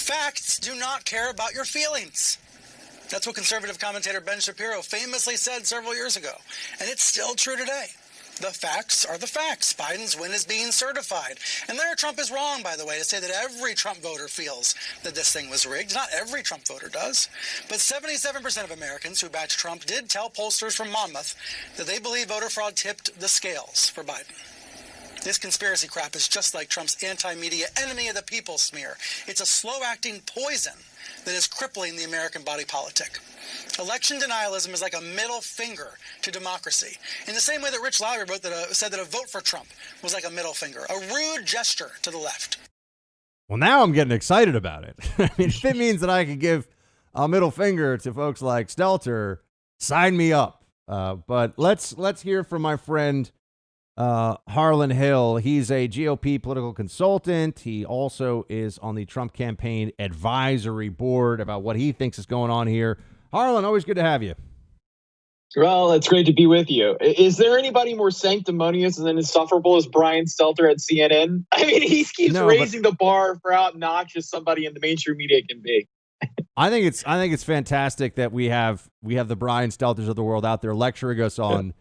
Facts do not care about your feelings. That's what conservative commentator Ben Shapiro famously said several years ago, and it's still true today. The facts are the facts. Biden's win is being certified. And there Trump is wrong, by the way, to say that every Trump voter feels that this thing was rigged. Not every Trump voter does. But 77% of Americans who backed Trump did tell pollsters from Monmouth that they believe voter fraud tipped the scales for Biden. This conspiracy crap is just like Trump's anti-media enemy of the people smear. It's a slow-acting poison that is crippling the American body politic. Election denialism is like a middle finger to democracy, in the same way that Rich Lowry said that a vote for Trump was like a middle finger, a rude gesture to the left. Well, now I'm getting excited about it. I mean, if it means that I can give a middle finger to folks like Stelter, sign me up. But let's hear from my friend Harlan Hill. He's a GOP political consultant. He also is on the Trump campaign advisory board about what he thinks is going on here. Harlan, always good to have you. Well, it's great to be with you. Is there anybody more sanctimonious and insufferable as Brian Stelter at CNN? I mean, he keeps raising the bar for how obnoxious somebody in the mainstream media can be. I think it's fantastic that we have the Brian Stelters of the world out there lecturing us on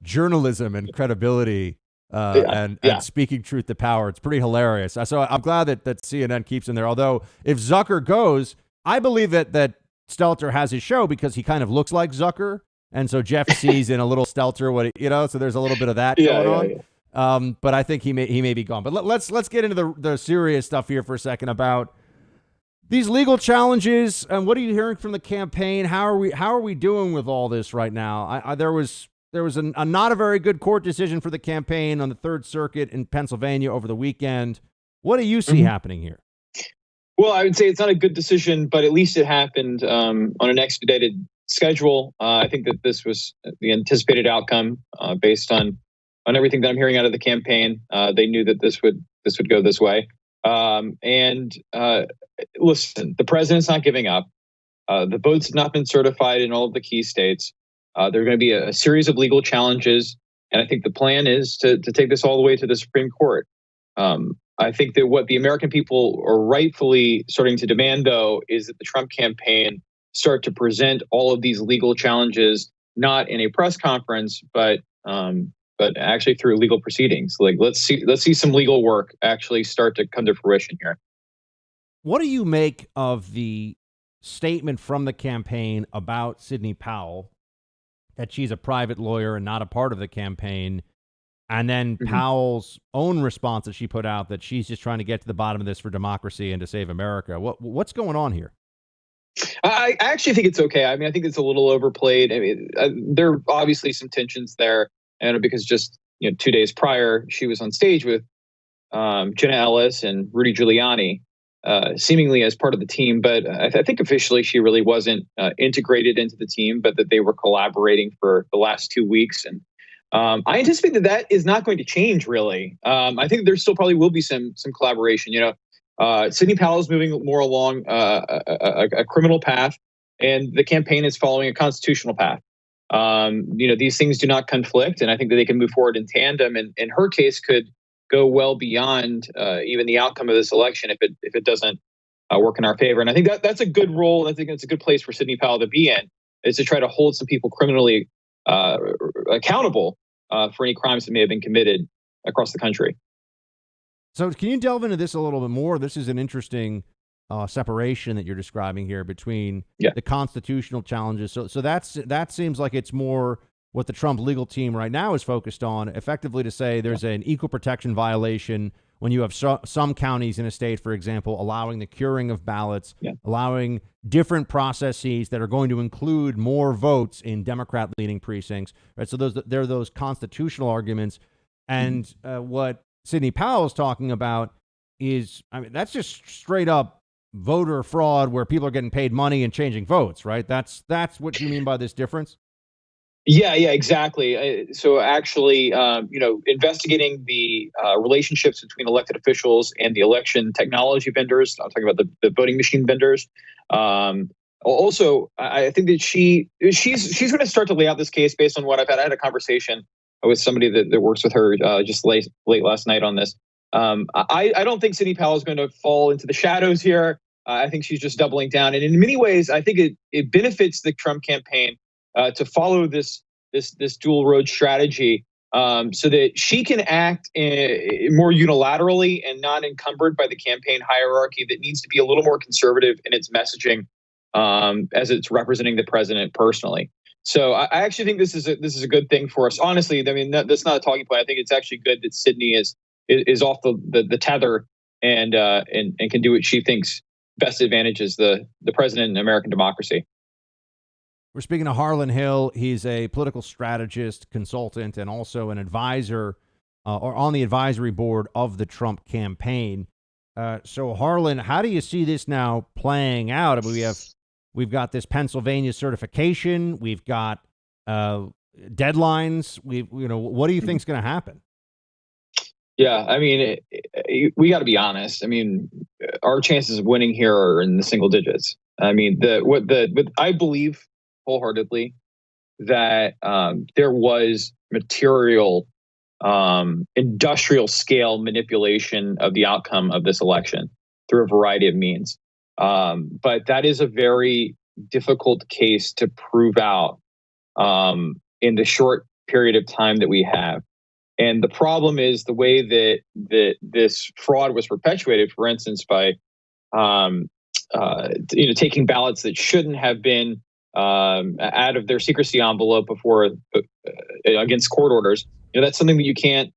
journalism and credibility and speaking truth to power. It's pretty hilarious. So I'm glad that CNN keeps him there. Although if Zucker goes, I believe that Stelter has his show because he kind of looks like Zucker. And so Jeff sees in a little Stelter so there's a little bit of that going on. But I think he may be gone. But let's get into the serious stuff here for a second about these legal challenges. And what are you hearing from the campaign? How are we doing with all this right now? There was a not a very good court decision for the campaign on the Third Circuit in Pennsylvania over the weekend. What do you see happening here? Well, I would say it's not a good decision, but at least it happened on an expedited schedule. I think that this was the anticipated outcome based on everything that I'm hearing out of the campaign. They knew that this would go this way. Listen, the president's not giving up. The votes have not been certified in all of the key states. There are going to be a series of legal challenges, and I think the plan is to take this all the way to the Supreme Court. I think that what the American people are rightfully starting to demand, though, is that the Trump campaign start to present all of these legal challenges, not in a press conference, but actually through legal proceedings. Like let's see some legal work actually start to come to fruition here. What do you make of the statement from the campaign about Sidney Powell, that she's a private lawyer and not a part of the campaign? And then Powell's own response that she put out that she's just trying to get to the bottom of this for democracy and to save America. What's going on here? I actually think it's okay. I mean, I think it's a little overplayed. I mean, there are obviously some tensions there, and because just 2 days prior she was on stage with Jenna Ellis and Rudy Giuliani, seemingly as part of the team. But I think officially she really wasn't integrated into the team, but that they were collaborating for the last 2 weeks. And I anticipate that is not going to change, really. I think there still probably will be some collaboration. Sidney Powell is moving more along a criminal path, and the campaign is following a constitutional path. These things do not conflict, and I think that they can move forward in tandem. And in her case, could go well beyond even the outcome of this election if it doesn't work in our favor. And I think that's a good role. I think it's a good place for Sidney Powell to be in, is to try to hold some people criminally accountable for any crimes that may have been committed across the country. So can you delve into this a little bit more? This is an interesting separation that you're describing here between the constitutional challenges. So that seems like it's more what the Trump legal team right now is focused on, effectively to say there's an equal protection violation when you have some counties in a state, for example, allowing the curing of ballots, allowing different processes that are going to include more votes in Democrat-leaning precincts. Right. So there are those constitutional arguments. And what Sidney Powell is talking about is, I mean, that's just straight up voter fraud where people are getting paid money and changing votes, right? That's what you mean by this difference? Yeah, exactly. So actually, investigating the relationships between elected officials and the election technology vendors. I'm talking about the voting machine vendors. Also, I think that she's going to start to lay out this case based on what I've had. I had a conversation with somebody that works with her just late last night on this. I don't think Sidney Powell is going to fall into the shadows here. I think she's just doubling down, and in many ways, I think it benefits the Trump campaign to follow this dual road strategy, so that she can act more unilaterally and not encumbered by the campaign hierarchy that needs to be a little more conservative in its messaging, as it's representing the president personally. So I actually think this is a good thing for us. Honestly, I mean that's not a talking point. I think it's actually good that Sydney is off the tether and can do what she thinks best advantages the president and American democracy. We're speaking to Harlan Hill. He's a political strategist, consultant, and also an advisor or on the advisory board of the Trump campaign. So, Harlan, how do you see this now playing out? I mean, we've got this Pennsylvania certification. We've got deadlines. What do you think is going to happen? Yeah, I mean, we got to be honest. I mean, our chances of winning here are in the single digits. I mean, I believe wholeheartedly that there was material, industrial scale manipulation of the outcome of this election through a variety of means. But that is a very difficult case to prove out in the short period of time that we have. And the problem is the way that this fraud was perpetuated, for instance, by taking ballots that shouldn't have been out of their secrecy envelope before against court orders. That's something that you can't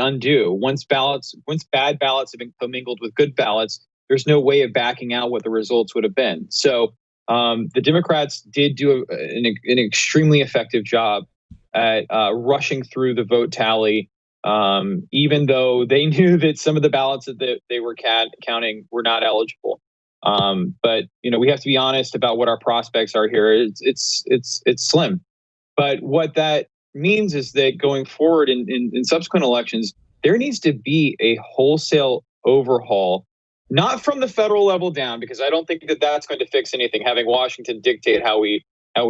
undo. Once bad ballots have been commingled with good ballots, there's no way of backing out what the results would have been. So the Democrats did do an extremely effective job at rushing through the vote tally, even though they knew that some of the ballots that they were counting were not eligible. But we have to be honest about what our prospects are here. It's slim. But what that means is that going forward in subsequent elections, there needs to be a wholesale overhaul, not from the federal level down, because I don't think that that's going to fix anything. Having Washington dictate how we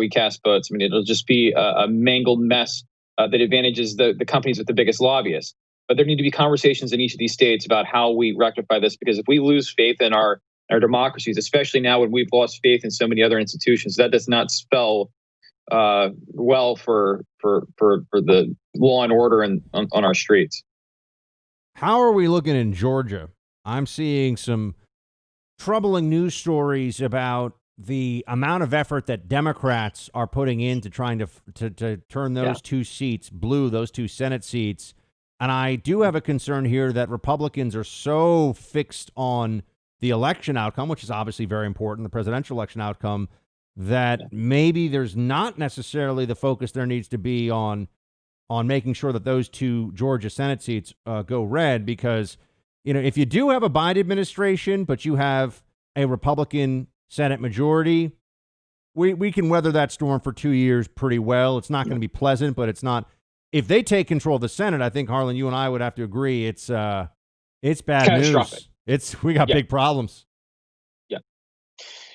cast votes, I mean, it'll just be a mangled mess that advantages the companies with the biggest lobbyists. But there need to be conversations in each of these states about how we rectify this, because if we lose faith in our democracies, especially now when we've lost faith in so many other institutions, that does not spell well for the law and order on our streets. How are we looking in Georgia? I'm seeing some troubling news stories about the amount of effort that Democrats are putting into trying to turn those two seats blue, those two Senate seats. And I do have a concern here that Republicans are so fixed on the election outcome, which is obviously very important, the presidential election outcome, that maybe there's not necessarily the focus there needs to be on making sure that those two Georgia Senate seats go red. Because, if you do have a Biden administration, but you have a Republican Senate majority, we can weather that storm for 2 years pretty well. It's not going to be pleasant, but it's not. If they take control of the Senate, I think, Harlan, you and I would have to agree it's bad news. We got big problems.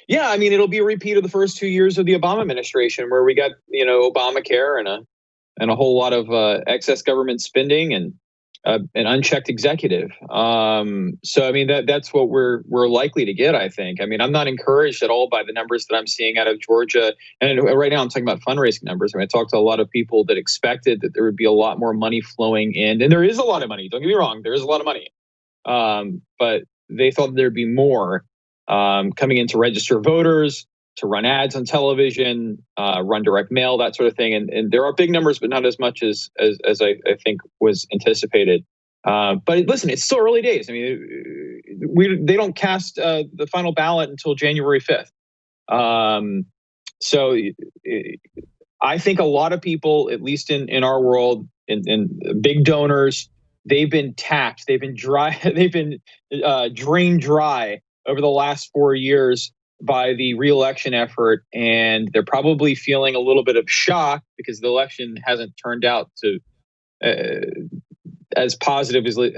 Yeah, I mean, it'll be a repeat of the first 2 years of the Obama administration, where we got Obamacare and a whole lot of excess government spending and an unchecked executive. So I mean that's what we're likely to get, I think. I mean, I'm not encouraged at all by the numbers that I'm seeing out of Georgia. And right now I'm talking about fundraising numbers. I mean, I talked to a lot of people that expected that there would be a lot more money flowing in, and there is a lot of money. Don't get me wrong, there is a lot of money. But they thought there'd be more coming in to register voters, to run ads on television, run direct mail, that sort of thing. And there are big numbers, but not as much as I think was anticipated. But listen, it's still early days. I mean, they don't cast the final ballot until January 5th. So I think a lot of people, at least in our world, in big donors, they've been tapped, they've been dry, they've been drained dry over the last 4 years by the re-election effort, and they're probably feeling a little bit of shock because the election hasn't turned out to as positively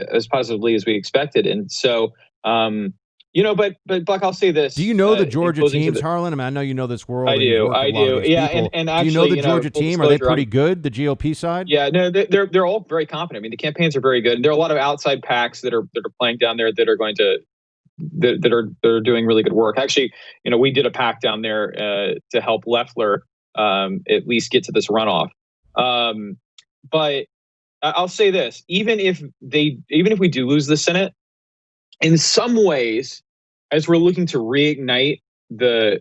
as we expected. And so, but Buck, I'll say this: do you know the Georgia teams, Harlan? I mean, I know you know this world. I do. Yeah, and actually, do you know the Georgia team? Are they pretty good? The GOP side? Yeah, no, they're all very competent. I mean, the campaigns are very good, and there are a lot of outside PACs that are playing down there that are going to that are doing really good work. Actually, we did a PAC down there to help Loeffler at least get to this runoff. But I'll say this: even if we do lose the Senate, in some ways, as we're looking to reignite the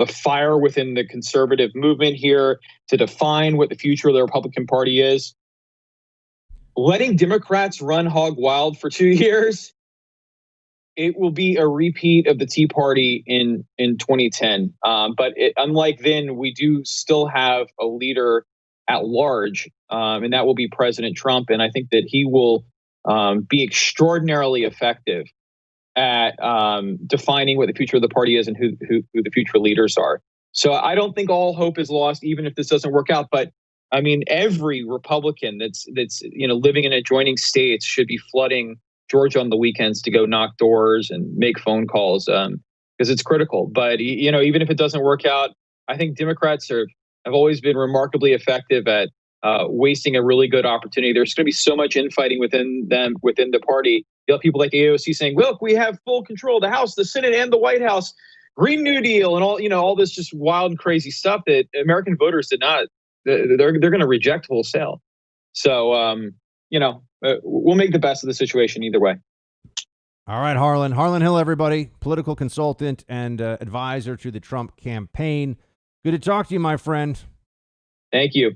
fire within the conservative movement here to define what the future of the Republican Party is, letting Democrats run hog wild for 2 years, it will be a repeat of the Tea Party in 2010. But unlike then, we do still have a leader at large, and that will be President Trump. And I think that he will be extraordinarily effective at defining what the future of the party is and who the future leaders are. So I don't think all hope is lost, even if this doesn't work out. But I mean, every Republican that's living in adjoining states should be flooding Georgia on the weekends to go knock doors and make phone calls because it's critical. But even if it doesn't work out, I think Democrats have always been remarkably effective at wasting a really good opportunity. There's going to be so much infighting within the party. You have people like AOC saying, "Look, we have full control of the House, the Senate, and the White House. Green New Deal," and all this just wild and crazy stuff that American voters did not. They're going to reject wholesale. So we'll make the best of the situation either way. All right, Harlan Hill, everybody, political consultant and advisor to the Trump campaign. Good to talk to you, my friend. Thank you.